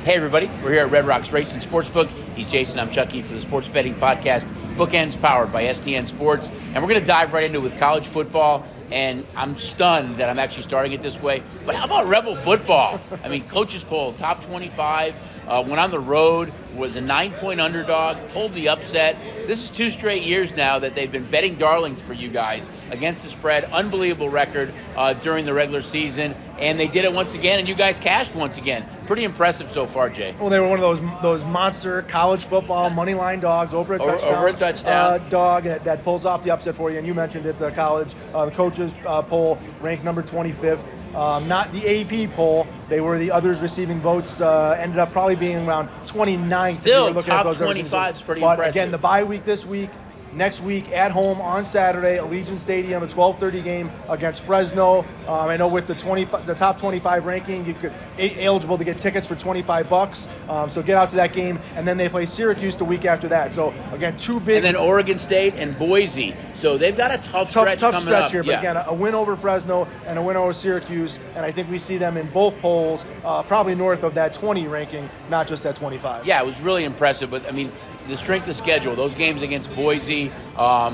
Hey everybody, we're here at Red Rocks Racing Sportsbook. He's Jason, I'm Chucky for the Sports Betting Podcast, Bookends powered by STN Sports. And we're going to dive right into it with college football. And I'm stunned that I'm actually starting it this way. But how about Rebel football? I mean, coaches poll, top 25, went on the road, was a 9-point underdog, pulled the upset. This is 2 straight years now that they've been betting darlings for you guys against the spread. Unbelievable record during the regular season. And they did it once again, and you guys cashed once again. Pretty impressive so far, Jay. Well, they were one of those monster college football money line dogs over a touchdown. Dog that pulls off the upset for you. And you mentioned it, the college, the coaches poll ranked number 25th. Not the AP poll. They were the others receiving votes. Ended up probably being around 29th. Still, top 25 is pretty impressive. But again, the bye week this week. Next week at home on Saturday, Allegiant Stadium, a 12:30 game against Fresno. I know with the top 25 ranking, you could eligible to get tickets for $25. So get out to that game, and then they play Syracuse the week after that. So again, 2 big. And then Oregon State and Boise. So they've got a tough stretch coming up. Here, but again, a win over Fresno and a win over Syracuse, and I think we see them in both polls, probably north of that 20 ranking, not just that 25. Yeah, it was really impressive. But I mean, the strength of schedule, those games against Boise,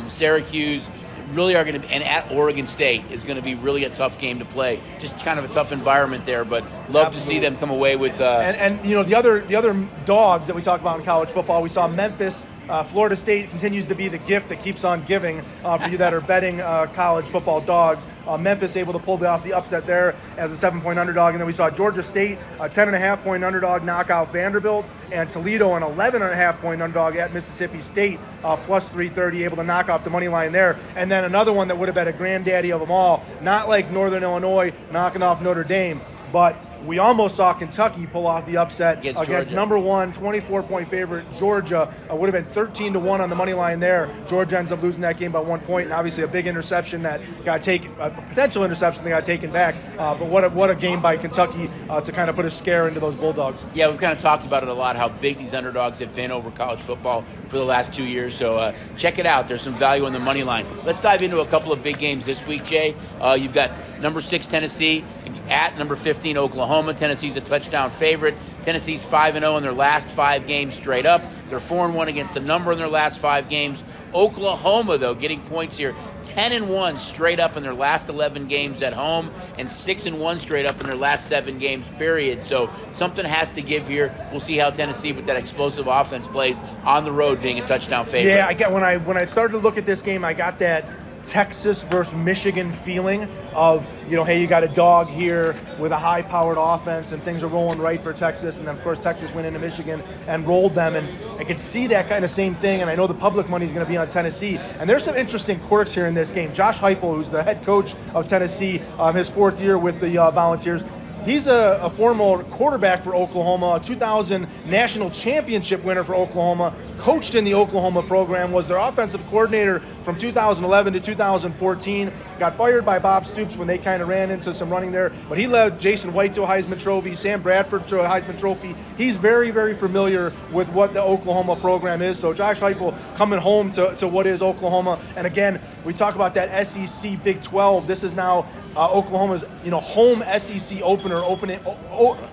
Syracuse, really are going to, and at Oregon State is going to be really a tough game to play. Just kind of a tough environment there, but love to see them come away with. And you know the other dogs that we talk about in college football, we saw Memphis. Florida State continues to be the gift that keeps on giving for you that are betting college football dogs. Memphis able to pull off the upset there as a 7-point underdog. And then we saw Georgia State, a 10.5-point underdog, knock out Vanderbilt. And Toledo, an 11.5-point underdog at Mississippi State, plus 330, able to knock off the money line there. And then another one that would have been a granddaddy of them all, not like Northern Illinois knocking off Notre Dame, but we almost saw Kentucky pull off the upset against number 1, 24-point favorite Georgia. Would have been 13-1 on the money line there. Georgia ends up losing that game by 1 point, and obviously a big interception that got taken, a potential interception that got taken back. But what a game by Kentucky to kind of put a scare into those Bulldogs. Yeah, we've kind of talked about it a lot, how big these underdogs have been over college football for the last 2 years. So check it out. There's some value on the money line. Let's dive into a couple of big games this week, Jay. You've got number 6 Tennessee at number 15 Oklahoma. Tennessee's a touchdown favorite. Tennessee's 5-0 in their last 5 games straight up. They're 4-1 against the number in their last 5 games. Oklahoma, though, getting points here, 10-1 straight up in their last 11 games at home, and 6-1 straight up in their last 7 games, period. So something has to give here. We'll see how Tennessee, with that explosive offense, plays on the road, being a touchdown favorite. Yeah, I get when I started to look at this game, I got that Texas versus Michigan feeling of, hey, you got a dog here with a high-powered offense and things are rolling right for Texas. And then, of course, Texas went into Michigan and rolled them. And I could see that kind of same thing. And I know the public money is going to be on Tennessee. And there's some interesting quirks here in this game. Josh Heupel, who's the head coach of Tennessee, his 4th year with the Volunteers, he's a former quarterback for Oklahoma, a 2000 national championship winner for Oklahoma, coached in the Oklahoma program, was their offensive coordinator from 2011 to 2014, got fired by Bob Stoops when they kind of ran into some running there, but he led Jason White to a Heisman Trophy, Sam Bradford to a Heisman Trophy. He's very, very familiar with what the Oklahoma program is, so Josh Heupel coming home to what is Oklahoma. And again, we talk about that SEC Big 12. This is now Oklahoma's home SEC opener,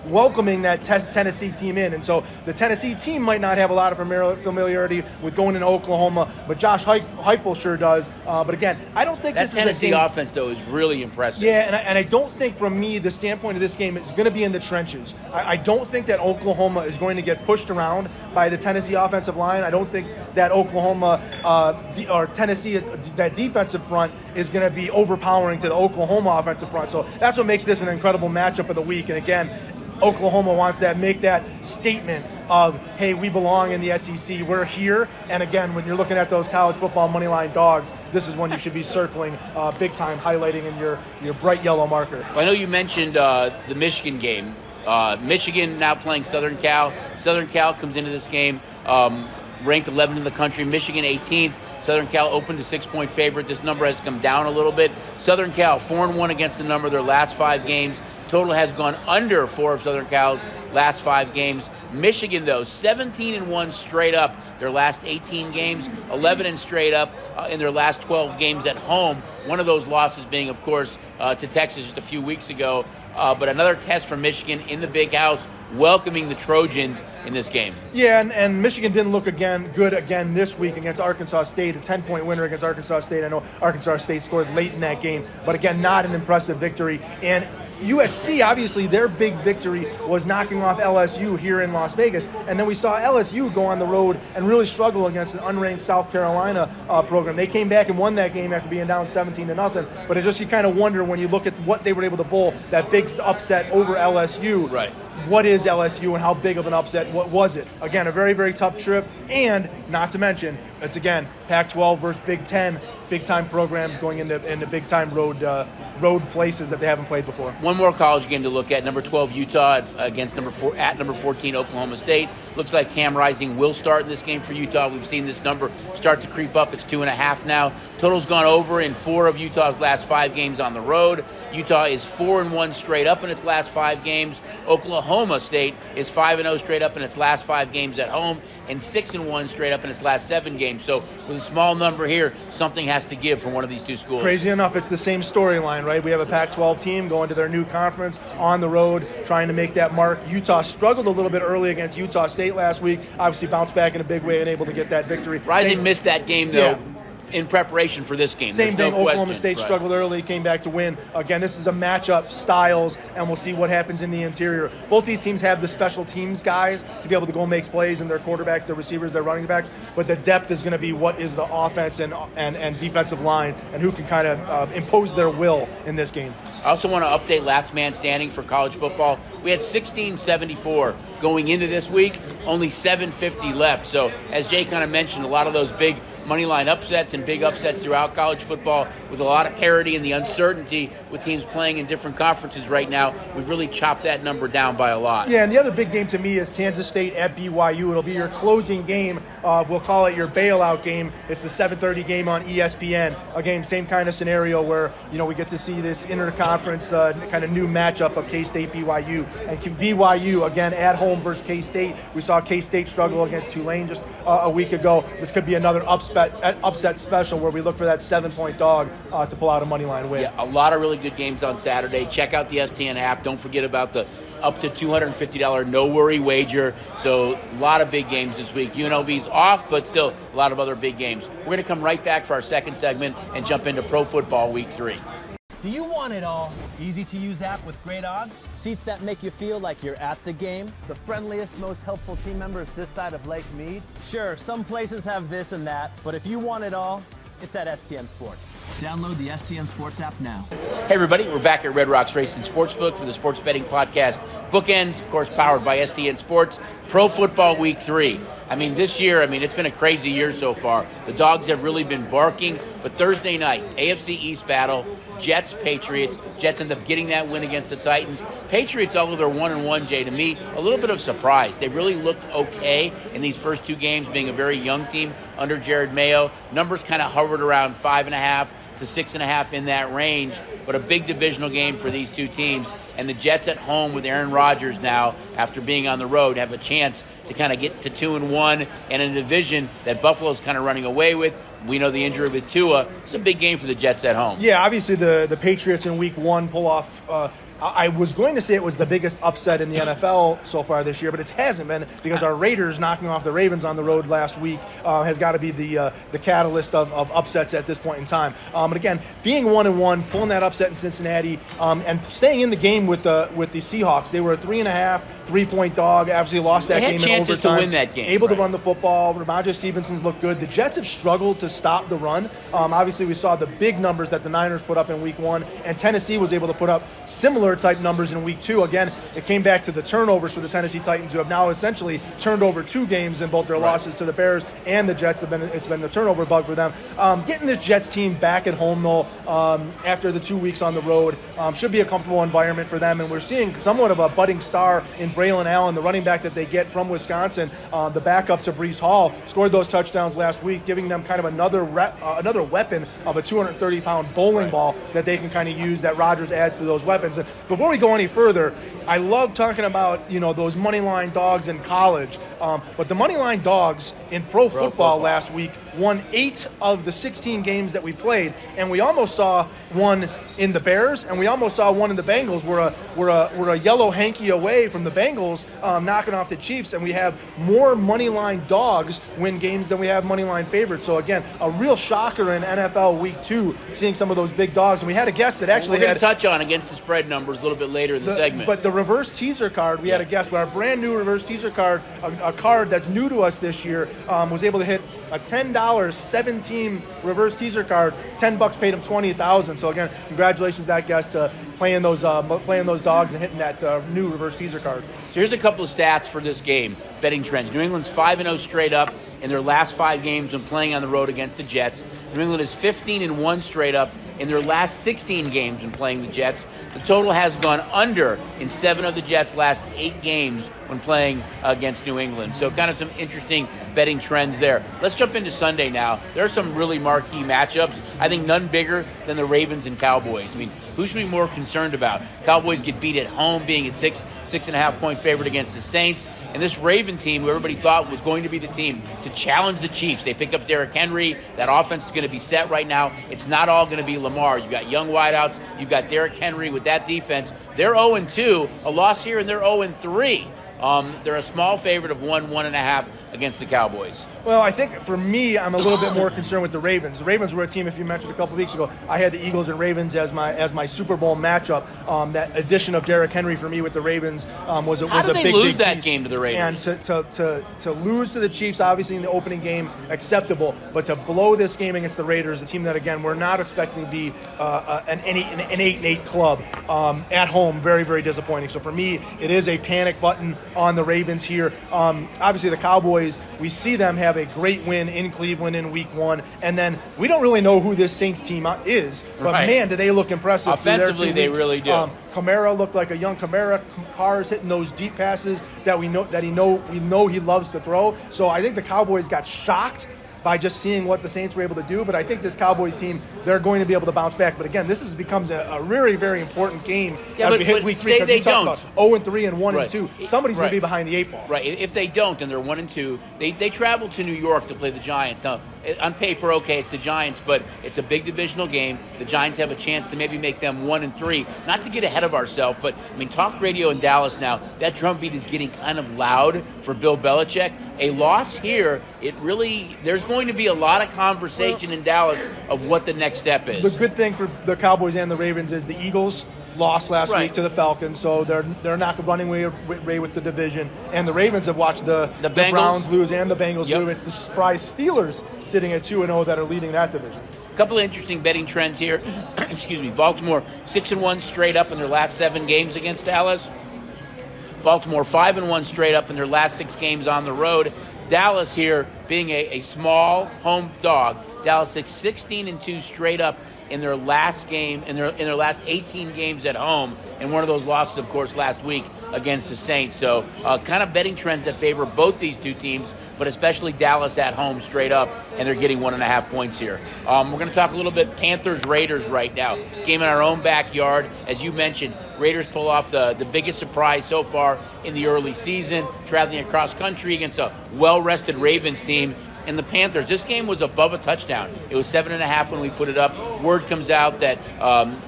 welcoming that Tennessee team in. And so the Tennessee team might not have a lot of familiarity with going into Oklahoma, but Josh Heupel sure does. But again, I don't think that Tennessee offense, though, is really impressive. Yeah, and I don't think, from me, the standpoint of this game is going to be in the trenches. I don't think that Oklahoma is going to get pushed around by the Tennessee offensive line. I don't think that Oklahoma or Tennessee, that defensive front, is going to be overpowering to the Oklahoma offensive front. So that's what makes this an incredible matchup of the week. And again, Oklahoma wants to make that statement of, hey, we belong in the SEC. We're here. And again, when you're looking at those college football money line dogs, this is one you should be circling big time, highlighting in your bright yellow marker. Well, I know you mentioned the Michigan game. Michigan now playing Southern Cal. Southern Cal comes into this game ranked 11th in the country. Michigan 18th. Southern Cal opened a 6-point favorite. This number has come down a little bit. Southern Cal 4-1 against the number their last 5 games. Total has gone under 4 of Southern Cal's last 5 games. Michigan, though, 17-1 straight up their last 18 games, 11 straight up in their last 12 games at home. One of those losses being, of course, to Texas just a few weeks ago. But another test for Michigan in the Big House. welcoming the Trojans in this game. Yeah, and Michigan didn't look good again this week against Arkansas State, a 10-point winner against Arkansas State. I know Arkansas State scored late in that game, but again, not an impressive victory. And USC, obviously, their big victory was knocking off LSU here in Las Vegas. And then we saw LSU go on the road and really struggle against an unranked South Carolina program. They came back and won that game after being down 17-0. But it's just, you kind of wonder when you look at what they were able to pull, that big upset over LSU. Right. What is LSU and how big of an upset? What was it? Again, a very, very tough trip. And not to mention, it's again Pac-12 versus Big Ten, big-time programs going into big-time road places that they haven't played before. One more college game to look at. Number 12 Utah against number 14 Oklahoma State. Looks like Cam Rising will start in this game for Utah. We've seen this number start to creep up. It's 2.5 now. Total's gone over in 4 of Utah's last 5 games on the road. Utah is 4-1 straight up in its last 5 games. Oklahoma State is 5-0 straight up in its last 5 games at home, and 6-1 straight up in its last 7 games. So with a small number here, something has to give from one of these two schools. Crazy enough, it's the same storyline, right? We have a Pac-12 team going to their new conference on the road, trying to make that mark. Utah struggled a little bit early against Utah State last week. Obviously bounced back in a big way and able to get that victory. Rising missed that game, though. Yeah. In preparation for this game. Same thing, Oklahoma State struggled early, came back to win. Again, this is a matchup, styles, and we'll see what happens in the interior. Both these teams have the special teams guys to be able to go make plays, and their quarterbacks, their receivers, their running backs, but the depth is going to be what is the offense and defensive line and who can kind of impose their will in this game. I also want to update last man standing for college football. We had 1674 going into this week, only 750 left. So as Jay kind of mentioned, a lot of those big money line upsets and big upsets throughout college football with a lot of parity and the uncertainty with teams playing in different conferences right now. We've really chopped that number down by a lot. Yeah, and the other big game to me is Kansas State at BYU. It'll be your closing game. We'll call it your bailout game. It's the 7:30 game on ESPN. Again, same kind of scenario where, you know, we get to see this interconference kind of new matchup of K-State, BYU. And BYU, again, at home versus K-State. We saw K-State struggle against Tulane just a week ago. This could be another upset special where we look for that 7-point dog to pull out a money line win. Yeah, a lot of really good games on Saturday. Check out the STN app. Don't forget about the up to $250 no-worry wager. So a lot of big games this week. UNLV's off, but still a lot of other big games. We're going to come right back for our second segment and jump into Pro Football Week 3. Do you want it all? Easy-to-use app with great odds? Seats that make you feel like you're at the game? The friendliest, most helpful team members this side of Lake Mead? Sure, some places have this and that, but if you want it all, it's at STN Sports. Download the STN Sports app now. Hey everybody, we're back at Red Rocks Racing Sportsbook for the sports betting podcast Bookends, of course powered by STN Sports. Pro Football Week 3. This year, it's been a crazy year so far. The dogs have really been barking, but Thursday night, AFC East battle, Jets, Patriots. Jets end up getting that win against the Titans. Patriots, although they're 1-1, Jay, to me, a little bit of surprise. They've really looked okay in these first 2 games, being a very young team under Jared Mayo. Numbers kind of hovered around 5.5 to 6.5 in that range, but a big divisional game for these two teams. And the Jets at home with Aaron Rodgers now, after being on the road, have a chance to kind of get to 2-1 and in a division that Buffalo's kind of running away with. We know the injury with Tua. It's a big game for the Jets at home. Yeah, obviously the Patriots in Week 1 pull off I was going to say it was the biggest upset in the NFL so far this year, but it hasn't been because our Raiders knocking off the Ravens on the road last week has got to be the catalyst of upsets at this point in time. But again, being 1-1, pulling that upset in Cincinnati, and staying in the game with the Seahawks. They were a 3.5, 3-point dog. Obviously lost that game in overtime. They had chances to win that game. Able to run the football. Ramondre Stevenson's looked good. The Jets have struggled to stop the run. Obviously, we saw the big numbers that the Niners put up in Week 1, and Tennessee was able to put up similar type numbers in Week 2. Again, it came back to the turnovers for the Tennessee Titans, who have now essentially turned over 2 games in both their losses to the Bears and the Jets. It's been the turnover bug for them. Getting this Jets team back at home, though, after the 2 weeks on the road, should be a comfortable environment for them. And we're seeing somewhat of a budding star in Braylon Allen, the running back that they get from Wisconsin, the backup to Breece Hall, scored those touchdowns last week, giving them kind of another weapon of a 230-pound bowling ball that they can kind of use, that Rodgers adds to those weapons. And before we go any further, I love talking about those money line dogs in college, but the money line dogs in pro football last week won 8 of the 16 games that we played, and we almost saw one in the Bears, and we almost saw one in the Bengals. We're a yellow hanky away from the Bengals knocking off the Chiefs, and we have more money line dogs win games than we have money line favorites. So again, a real shocker in NFL Week 2, seeing some of those big dogs. And we had a guest that actually we're going to touch on against the spread numbers a little bit later in the segment. But the reverse teaser card, we had a guest with our brand new reverse teaser card, a card that's new to us this year, was able to hit a $10 7-team reverse teaser card. $10 paid him $20,000. So again, congratulations to that guest playing those dogs and hitting that new reverse teaser card. So here's a couple of stats for this game, betting trends. New England's 5-0 straight up in their last 5 games when playing on the road against the Jets. New England is 15-1 straight up in their last 16 games when playing the Jets. The total has gone under in 7 of the Jets' last 8 games when playing against New England. So kind of some interesting betting trends there. Let's jump into Sunday now. There are some really marquee matchups. I think none bigger than the Ravens and Cowboys. I mean, who should we be more concerned about? Cowboys get beat at home, being a 6.5 point favorite against the Saints. And this Raven team, who everybody thought was going to be the team to challenge the Chiefs. They pick up Derrick Henry. That offense is going to be set right now. It's not all going to be Lamar. You've got young wideouts. You've got Derrick Henry with that defense. They're 0-2, a loss here, and they're 0-3. They're a small favorite of 1.5 against the Cowboys. Well, I think for me, I'm a little bit more concerned with the Ravens. The Ravens were a team, if you mentioned a couple of weeks ago, I had the Eagles and Ravens as my Super Bowl matchup. That addition of Derrick Henry for me with the Ravens was a big piece. How did they lose that game to the Ravens? And to lose to the Chiefs, obviously in the opening game, acceptable. But to blow this game against the Raiders, a team that again we're not expecting to be an 8-8 club at home, very very disappointing. So for me, it is a panic button on the Ravens here. Obviously the Cowboys, we see them have a great win in Cleveland in Week 1, and then we don't really know who this Saints team is, but man, do they look impressive. Offensively, they really do. Kamara looked like a young Kamara. Carr's hitting those deep passes that we know he loves to throw. So I think the Cowboys got shocked by just seeing what the Saints were able to do. But I think this Cowboys team, they're going to be able to bounce back. But again, this becomes a very, very important game as we hit Week 3. Because we talk about 0-3 and 1-2. Somebody's going to be behind the 8 ball. Right. If they don't, and they're 1-2, they travel to New York to play the Giants. Now, on paper, okay, it's the Giants, but it's a big divisional game. The Giants have a chance to maybe make them 1-3. Not to get ahead of ourselves, but I mean, talk radio in Dallas now, that drumbeat is getting kind of loud for Bill Belichick. A loss here, there's going to be a lot of conversation in Dallas of what the next step is. The good thing for the Cowboys and the Ravens is the Eagles lost last week to the Falcons, so they're not running away with the division. And the Ravens have watched the Browns lose and the Bengals lose. It's the surprise Steelers sitting at 2-0 that are leading that division. A couple of interesting betting trends here. Excuse me. Baltimore 6-1 straight up in their last 7 games against Dallas. Baltimore 5-1 straight up in their last 6 games on the road. Dallas here being a small home dog. Dallas 16-2 straight up in their last game, in their last 18 games at home, and one of those losses, of course, last week against the Saints. So kind of betting trends that favor both these two teams, but especially Dallas at home straight up, and they're getting 1.5 points here. We're going to talk a little bit Panthers-Raiders right now. Game in our own backyard. As you mentioned, Raiders pull off the biggest surprise so far in the early season, traveling across country against a well-rested Ravens team. And the Panthers, this game was above a touchdown. It was 7.5 when we put it up. Word comes out that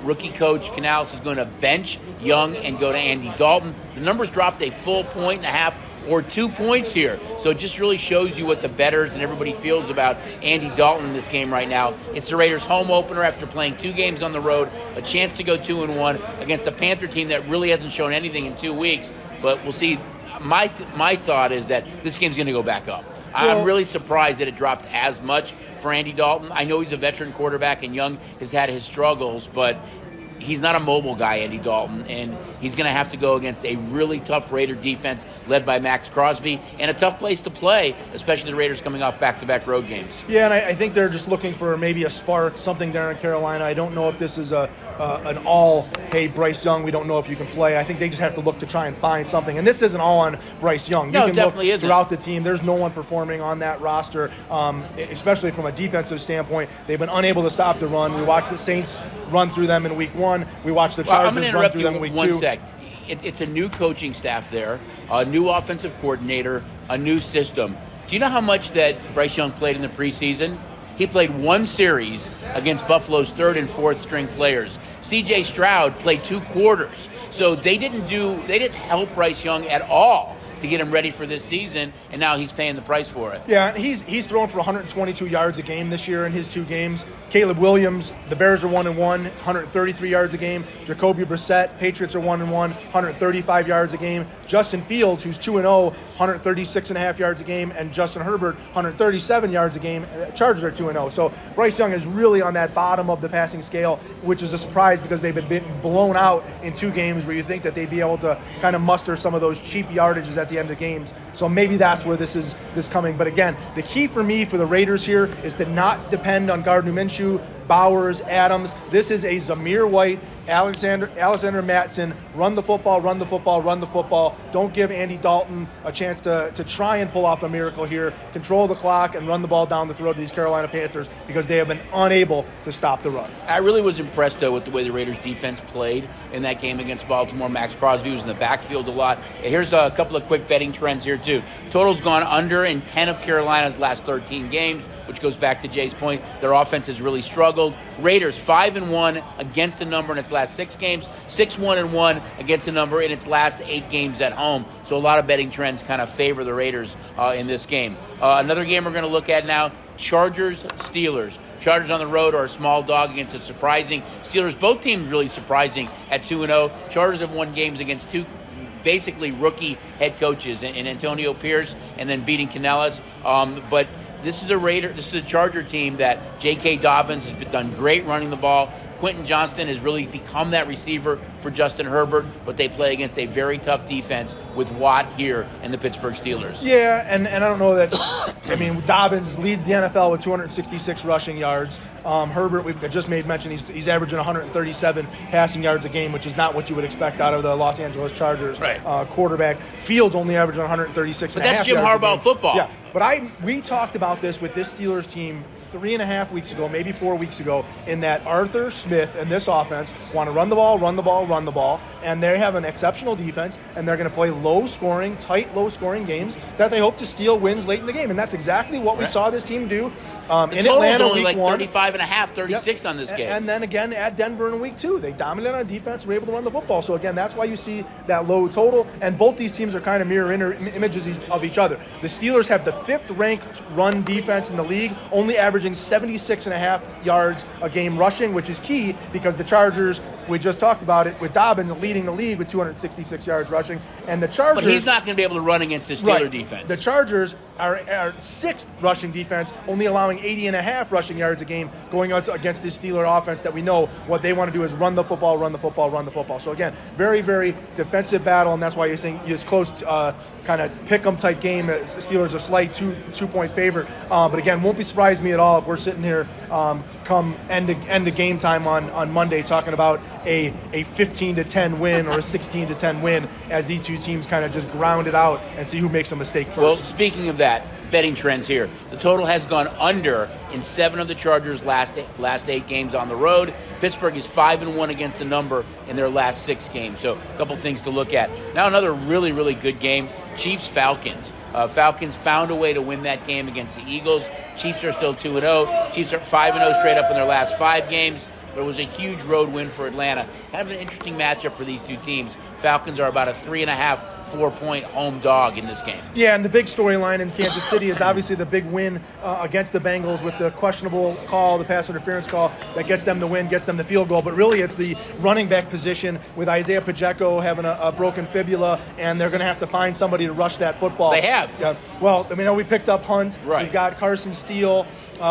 rookie coach Canales is going to bench Young and go to Andy Dalton. The numbers dropped a full 1.5 or 2 points here. So it just really shows you what the bettors and everybody feels about Andy Dalton in this game right now. It's the Raiders' home opener after playing 2 games on the road, a chance to go 2-1 against a Panther team that really hasn't shown anything in 2 weeks. But we'll see. My thought is that this game's going to go back up. I'm really surprised that it dropped as much for Andy Dalton. I know he's a veteran quarterback and Young has had his struggles, but he's not a mobile guy, Andy Dalton, and he's going to have to go against a really tough Raider defense led by Max Crosby, and a tough place to play, especially the Raiders coming off back-to-back road games. Yeah, and I think they're just looking for maybe a spark, something there in Carolina. I don't know if this is an all, hey, Bryce Young, we don't know if you can play. I think they just have to look to try and find something. And this isn't all on Bryce Young. No, you can it definitely isn't. Throughout the team, there's no one performing on that roster, especially from a defensive standpoint. They've been unable to stop the run. We watched the Saints run through them in Week 1. We watched the Chargers run through them in Week 2. I'm going to interrupt you 1 sec. It's a new coaching staff there, a new offensive coordinator, a new system. Do you know how much that Bryce Young played in the preseason? He played one series against Buffalo's third and fourth string players. C.J. Stroud played 2 quarters. So they didn't help Bryce Young at all to get him ready for this season, and now he's paying the price for it. Yeah, he's thrown for 122 yards a game this year in his 2 games. Caleb Williams, the Bears are 1-1, 133 yards a game. Jacoby Brissett, Patriots are 1-1, 135 yards a game. Justin Fields, who's 2-0, 136.5 yards a game, and Justin Herbert, 137 yards a game. Chargers are 2-0. So Bryce Young is really on that bottom of the passing scale, which is a surprise because they've been blown out in 2 games where you think that they'd be able to kind of muster some of those cheap yardages at the end of games. So maybe that's where this is coming. But again, the key for me for the Raiders here is to not depend on Gardner Minshew, Bowers, Adams. This is a Zamir White, Alexander Mattson, run the football, run the football, run the football. Don't give Andy Dalton a chance to try and pull off a miracle here. Control the clock and run the ball down the throat of these Carolina Panthers because they have been unable to stop the run. I really was impressed, though, with the way the Raiders defense played in that game against Baltimore. Max Crosby was in the backfield a lot. Here's a couple of quick betting trends here, too. Total's gone under in 10 of Carolina's last 13 games, which goes back to Jay's point. Their offense has really struggled. Raiders 5-1 against the number in its last 6 games, 6-1 against the number in its last 8 games at home. So a lot of betting trends kind of favor the Raiders in this game. Another game we're going to look at now, Chargers-Steelers. Chargers on the road are a small dog against a surprising Steelers. Both teams really surprising at 2-0. Chargers have won games against 2 basically rookie head coaches in Antonio Pierce and then beating Canellis. But this is a Charger team that J.K. Dobbins has done great running the ball. Quentin Johnston has really become that receiver for Justin Herbert, but they play against a very tough defense with Watt here and the Pittsburgh Steelers. Yeah, and I don't know that – I mean, Dobbins leads the NFL with 266 rushing yards. Herbert, we just made mention, he's averaging 137 passing yards a game, which is not what you would expect out of the Los Angeles Chargers quarterback. Fields only averaging 136 but that's Jim Harbaugh football. Yeah, but we talked about this with this Steelers team 3.5 weeks ago, maybe 4 weeks ago, in that Arthur Smith and this offense want to run the ball, and they have an exceptional defense, and they're going to play tight, low-scoring games that they hope to steal wins late in the game, and that's exactly what we saw this team do in Atlanta only week 1. 35.5, 36 on this game. And then again at Denver in week 2. They dominated on defense, were able to run the football. So again, that's why you see that low total, and both these teams are kind of mirror images of each other. The Steelers have the 5th-ranked run defense in the league, only averaging 76.5 yards a game rushing, which is key because the Chargers, we just talked about it, with Dobbins leading the league with 266 yards rushing. And the Chargers... But he's not going to be able to run against the Steeler defense. The Chargers are 6th rushing defense, only allowing 80.5 rushing yards a game going against this Steeler offense that we know what they want to do is run the football. So again, very, very defensive battle, and that's why you're saying it's close to kind of pick-em type game. Steelers are slight two-point favorite. But again, won't be surprised me at all if we're sitting here come end of game time on Monday talking about a 15-10 win or a 16-10 win as these two teams kind of just ground it out and see who makes a mistake first. Well, speaking of that, betting trends here. The total has gone under in 7 of the Chargers' last 8 games on the road. Pittsburgh is 5-1 against the number in their last 6 games. So a couple things to look at. Now another really, really good game, Chiefs-Falcons. Falcons found a way to win that game against the Eagles. Chiefs are still 2-0. Chiefs are 5-0 straight up in their last 5 games. But it was a huge road win for Atlanta. Kind of an interesting matchup for these two teams. Falcons are about a 3.5-4-point home dog in this game. Yeah, and the big storyline in Kansas City is obviously the big win against the Bengals with the questionable call, the pass interference call that gets them the win, gets them the field goal. But really it's the running back position with Isaiah Pacheco having a broken fibula, and they're going to have to find somebody to rush that football. They have. Well, I mean, we picked up Hunt. Right. We've got Carson Steele.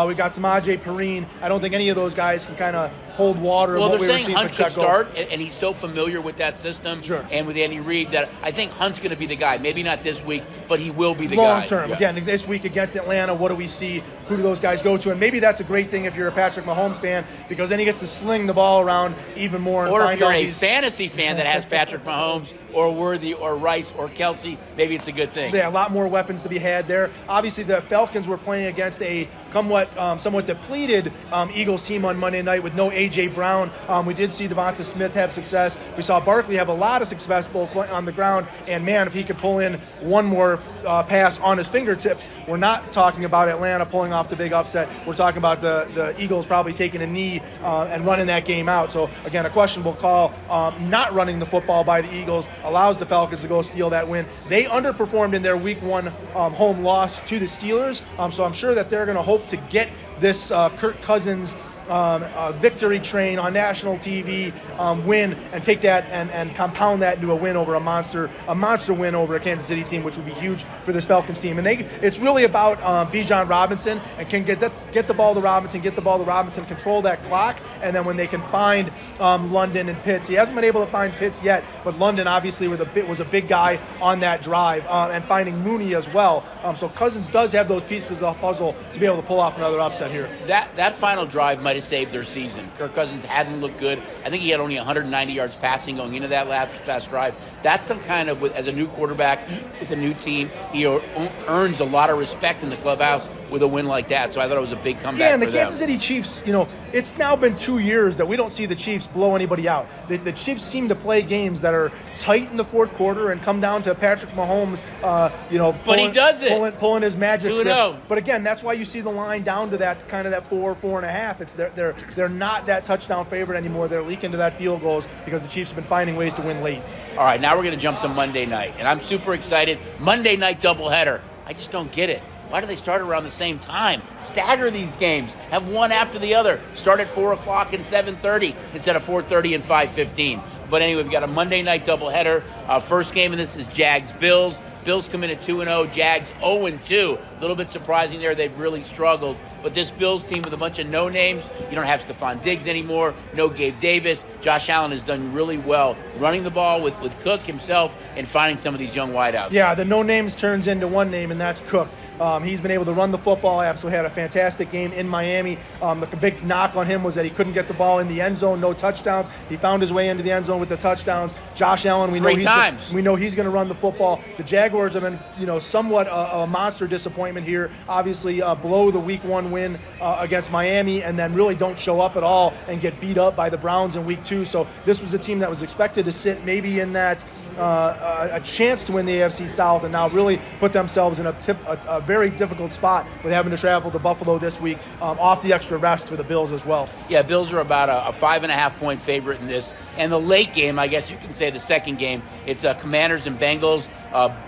We've got Samaje Perine. I don't think any of those guys can kind of hold water. Well, what they're we saying Hunt could start, and he's so familiar with that system and with Andy Reid that I think Hunt's going to be the guy. Maybe not this week, but he will be the guy. Long term. Yeah. Again, this week against Atlanta, what do we see? Who do those guys go to? And maybe that's a great thing if you're a Patrick Mahomes fan, because then he gets to sling the ball around even more. Or if you're a fantasy fan that has Patrick Mahomes or Worthy or Rice or Kelsey, maybe it's a good thing. Yeah, a lot more weapons to be had there. Obviously, the Falcons were playing against a somewhat depleted Eagles team on Monday night with no A.J. Brown. We did see Devonta Smith have success. We saw Barkley have a lot of success both on the ground, and man, if he could pull in one more pass on his fingertips, we're not talking about Atlanta pulling off the big upset. We're talking about the Eagles probably taking a knee and running that game out. So, again, a questionable call. Not running the football by the Eagles allows the Falcons to go steal that win. They underperformed in their Week 1 home loss to the Steelers, so I'm sure that they're going to hope to get this Kirk Cousins victory train on national TV win and take that and compound that into a win over a monster win over a Kansas City team, which would be huge for this Falcons team. And it's really about Bijan Robinson and can get the ball to Robinson, control that clock, and then when they can find London and Pitts. He hasn't been able to find Pitts yet, but London obviously was a big guy on that drive, and finding Mooney as well. So Cousins does have those pieces of the puzzle to be able to pull off another upset here. That final drive might have saved their season. Kirk Cousins hadn't looked good. I think he had only 190 yards passing going into that last drive. That's the kind of, as a new quarterback with a new team, he earns a lot of respect in the clubhouse with a win like that. So I thought it was a big comeback. Yeah, and the for Kansas them. City Chiefs, it's now been 2 years that we don't see the Chiefs blow anybody out. The Chiefs seem to play games that are tight in the fourth quarter and come down to Patrick Mahomes, but he does it. Pulling his magic tricks. 2-0. But again, that's why you see the line down to that kind of that 4.5. It's they're not that touchdown favorite anymore. They're leaking to that field goals because the Chiefs have been finding ways to win late. All right, now we're going to jump to Monday night, and I'm super excited. Monday night doubleheader. I just don't get it. Why do they start around the same time? Stagger these games. Have one after the other. Start at 4 o'clock and 7:30 instead of 4:30 and 5:15. But anyway, we've got a Monday night doubleheader. First game in this is Jags-Bills. Bills come in at 2-0. Jags 0-2. A little bit surprising there. They've really struggled. But this Bills team with a bunch of no-names, you don't have Stephon Diggs anymore, no Gabe Davis. Josh Allen has done really well running the ball with Cook himself and finding some of these young wideouts. Yeah, the no-names turns into one name, and that's Cook. He's been able to run the football. Absolutely had a fantastic game in Miami. The big knock on him was that he couldn't get the ball in the end zone. No touchdowns. He found his way into the end zone with the touchdowns. Josh Allen, we know he's going to run the football. The Jaguars have been, somewhat a monster disappointment here. Obviously, blow the Week 1 win against Miami, and then really don't show up at all and get beat up by the Browns in Week 2. So this was a team that was expected to sit maybe in that a chance to win the AFC South, and now really put themselves in a very difficult spot with having to travel to Buffalo this week off the extra rest for the Bills as well. Yeah, Bills are about a 5.5-point favorite in this. And the late game, I guess you can say the second game, it's Commanders and Bengals.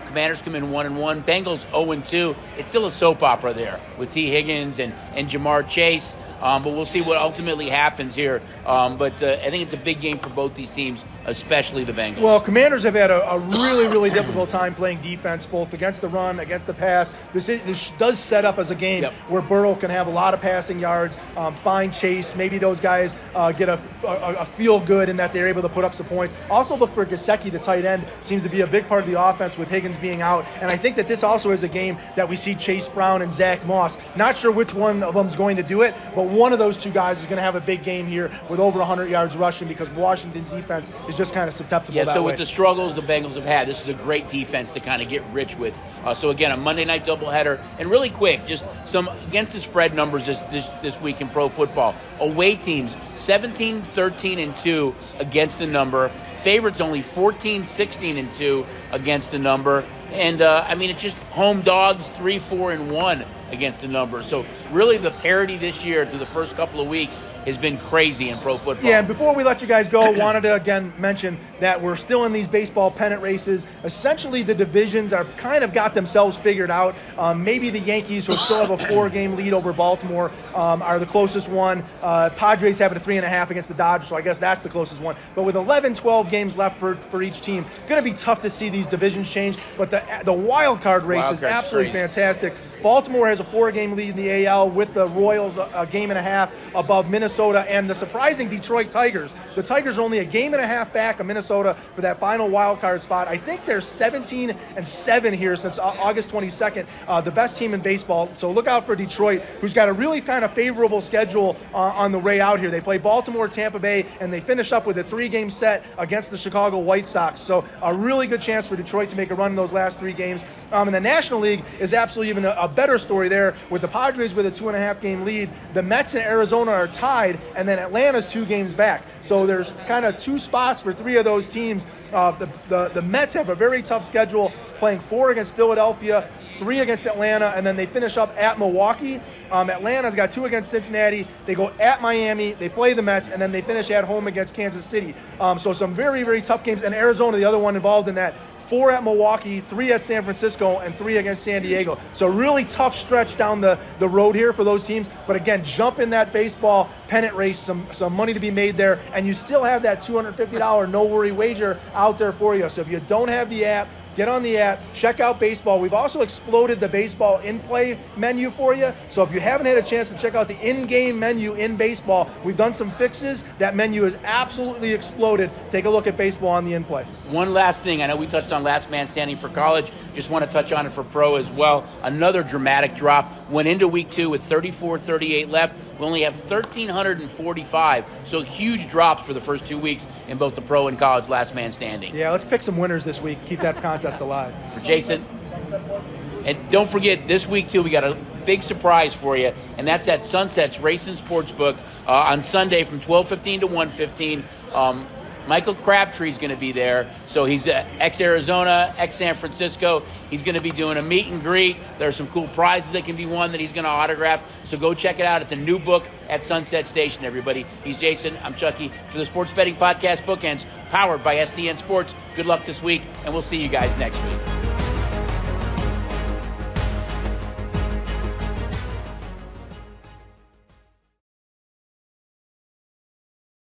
Commanders come in 1-1. Bengals 0-2. It's still a soap opera there with T. Higgins and Jamar Chase. But we'll see what ultimately happens here. But I think it's a big game for both these teams, especially the Bengals. Well, Commanders have had a really, really difficult time playing defense, both against the run, against the pass. This does set up as a game where Burrow can have a lot of passing yards, find Chase. Maybe those guys get a feel good in that they're able to put up some points. Also look for Gesicki, the tight end, seems to be a big part of the offense with Higgins being out. And I think that this also is a game that we see Chase Brown and Zach Moss. Not sure which one of them is going to do it, but one of those two guys is going to have a big game here with over 100 yards rushing because Washington's defense is just kind of susceptible that way. So with the struggles the Bengals have had, this is a great defense to kind of get rich with. So again, a Monday night doubleheader. And really quick, just some against the spread numbers this week in pro football. Away teams, 17, 13, and 2 against the number. Favorites only 14, 16, and 2 against the number. And, it's just home dogs 3, 4, and 1 against the number. So really the parity this year through the first couple of weeks has been crazy in pro football. Yeah, and before we let you guys go, wanted to again mention that we're still in these baseball pennant races. Essentially, the divisions are kind of got themselves figured out. Maybe the Yankees, who still have a 4-game lead over Baltimore, are the closest one. Padres have it a 3.5 against the Dodgers, so I guess that's the closest one. But with 11, 12 games left for each team, it's going to be tough to see these divisions change. But the the wild card race Wild is card's absolutely great. fantastic. Baltimore has a 4-game lead in the AL with the Royals a game and a half above Minnesota and the surprising Detroit Tigers. The Tigers are only a game and a half back of Minnesota for that final wild card spot. I think they're 17-7 here since August 22nd, the best team in baseball. So look out for Detroit, who's got a really kind of favorable schedule on the way out here. They play Baltimore, Tampa Bay, and they finish up with a 3-game set against the Chicago White Sox. So a really good chance for Detroit to make a run in those last 3 games. And the National League is absolutely even a better story there with the Padres with a 2.5-game lead. The Mets and Arizona are tied, and then Atlanta's 2 games back. So there's kind of 2 spots for 3 of those teams. The Mets have a very tough schedule, playing 4 against Philadelphia, 3 against Atlanta, and then they finish up at Milwaukee. Atlanta's got 2 against Cincinnati. They go at Miami, they play the Mets, and then they finish at home against Kansas City. So some very, very tough games. And Arizona, the other one involved in that, 4 at Milwaukee, 3 at San Francisco, and 3 against San Diego. So really tough stretch down the road here for those teams. But again, jump in that baseball pennant race, some money to be made there, and you still have that $250 no-worry wager out there for you. So if you don't have the app, get on the app, check out baseball. We've also exploded the baseball in-play menu for you. So if you haven't had a chance to check out the in-game menu in baseball, we've done some fixes. That menu is absolutely exploded. Take a look at baseball on the in-play. One last thing. I know we touched on last man standing for college. Just want to touch on it for pro as well. Another dramatic drop. Went into week 2 with 34-38 left. We only have 1,345. So huge drops for the first 2 weeks in both the pro and college last man standing. Yeah, let's pick some winners this week. Keep that contest alive. For Jason. And don't forget, this week, too, we got a big surprise for you, and that's at Sunset's Racing Sportsbook on Sunday from 12:15 to 1:15. Michael Crabtree's going to be there. So he's ex-Arizona, ex-San Francisco. He's going to be doing a meet and greet. There are some cool prizes that can be won that he's going to autograph. So go check it out at the new book at Sunset Station, everybody. He's Jason. I'm Chucky for the Sports Betting Podcast Bookends, powered by STN Sports. Good luck this week, and we'll see you guys next week.